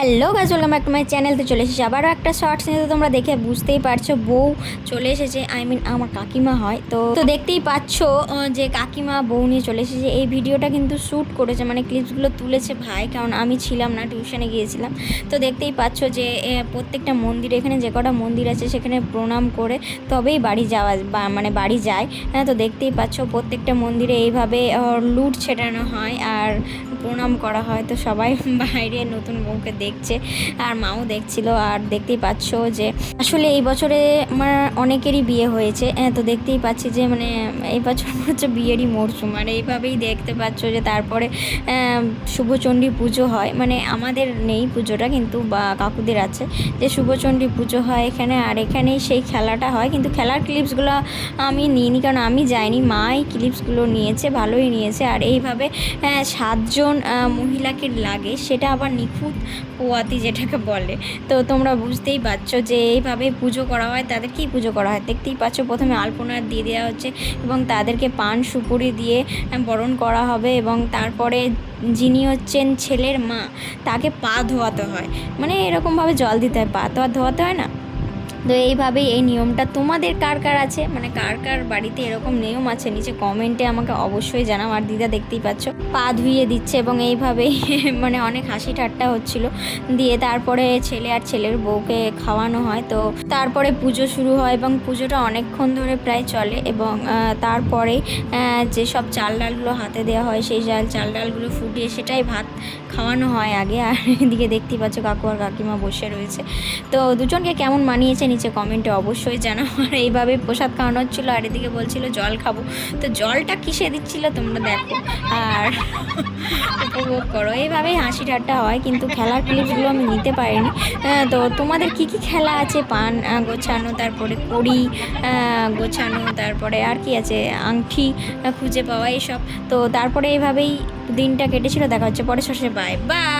Hello guys, welcome back to my channel. তো চলে এসেছি আবারও একটা শর্টস নিয়ে। তো তোমরা দেখে বুঝতেই পারছো বউ চলে এসেছে, আমার কাকিমা হয়। তো দেখতেই পাচ্ছো যে কাকিমা বউ নিয়ে চলে এসেছে। এই ভিডিওটা কিন্তু শ্যুট করেছে, মানে ক্লিপসগুলো তুলেছে ভাই, কারণ আমি ছিলাম না, টিউশনে গিয়েছিলাম। তো দেখতেই পাচ্ছো যে প্রত্যেকটা মন্দিরে, এখানে যে কটা মন্দির আছে সেখানে প্রণাম করে তবেই বাড়ি যাওয়া মানে বাড়ি যায়। তো দেখতেই পাচ্ছো প্রত্যেকটা মন্দিরে এইভাবে লুট ছেটানো হয় আর প্রণাম করা হয়। তো সবাই বাইরে নতুন বউকে দেখছে আর মাও দেখছিল। আর দেখতেই পাচ্ছ যে আসলে এই বছরে আমার অনেকেরই বিয়ে হয়েছে। তো দেখতেই পাচ্ছি যে মানে এই বছর হচ্ছে বিয়েরই মরশুম। আর এইভাবেই দেখতে পাচ্ছ যে তারপরে শুভচণ্ডী পুজো হয়, মানে আমাদের নেই পুজোটা, কিন্তু বা কাকুদের আছে যে শুভচণ্ডী পুজো হয় এখানে। আর এখানেই সেই খেলাটা হয়, কিন্তু খেলার ক্লিপসগুলো আমি নিইনি, কারণ আমি যাইনি, মাই ক্লিপসগুলো নিয়েছে, ভালোই নিয়েছে। আর এইভাবে 7জন মহিলাকে লাগে, সেটা আবার নিখুঁত পোয়াতি যেটাকে বলে। তো তোমরা বুঝতেই পারছো যে এইভাবে পুজো করা হয়। তাদেরকেই পুজো করা হয়। দেখতেই পাচ্ছ প্রথমে আলপনা দিয়ে দেওয়া হচ্ছে এবং তাদেরকে পান সুপুরি দিয়ে বরণ করা হবে। এবং তারপরে যিনি হচ্ছেন ছেলের মা, তাকে পা ধোয়াতে হয়, মানে এরকমভাবে জল দিতে হয়, পা তো আর ধোয়াতে হয় না। তো এইভাবেই এই নিয়মটা। তোমাদের কার কার আছে, মানে কার কার বাড়িতে এরকম নিয়ম আছে, নিচে কমেন্টে আমাকে অবশ্যই জানাও। আর দিদা দেখতেই পাচ্ছ পা ধুইয়ে দিচ্ছে এবং এইভাবেই মানে অনেক হাসি ঠাট্টা হচ্ছিল। দিয়ে তারপরে ছেলে আর ছেলের বউকে খাওয়ানো হয়। তো তারপরে পুজো শুরু হয় এবং পুজোটা অনেকক্ষণ ধরে প্রায় চলে। এবং তারপরে যেসব চাল ডালগুলো হাতে দেওয়া হয়, সেই চাল ডালগুলো ফুটিয়ে সেটাই ভাত খাওয়ানো হয় আগে। আর এদিকে দেখতেই পাচ্ছ কাকু আর কাকিমা বসে রয়েছে। তো দুজনকে কেমন মানিয়েছে নিচে কমেন্টে অবশ্যই জানাও। আর এইভাবে প্রসাদ খাওয়ানো হচ্ছিলো আর এদিকে বলছিল জল খাবো। তো জলটা কিসে দিচ্ছিল তোমরা দেখো আর উপভোগ করো। এইভাবেই হাসি ঠাট্টা হয়, কিন্তু খেলার ক্লিপসগুলো আমি নিতে পারিনি। তো তোমাদের কি কি খেলা আছে? পান গোছানো, তারপরে কড়ি গোছানো, তারপরে আর কি আছে, আংটি খুঁজে পাওয়া, এইসব। তো তারপরে এইভাবেই দিনটা কেটেছিল। দেখা হচ্ছে পরে শেষে, বাই বাই।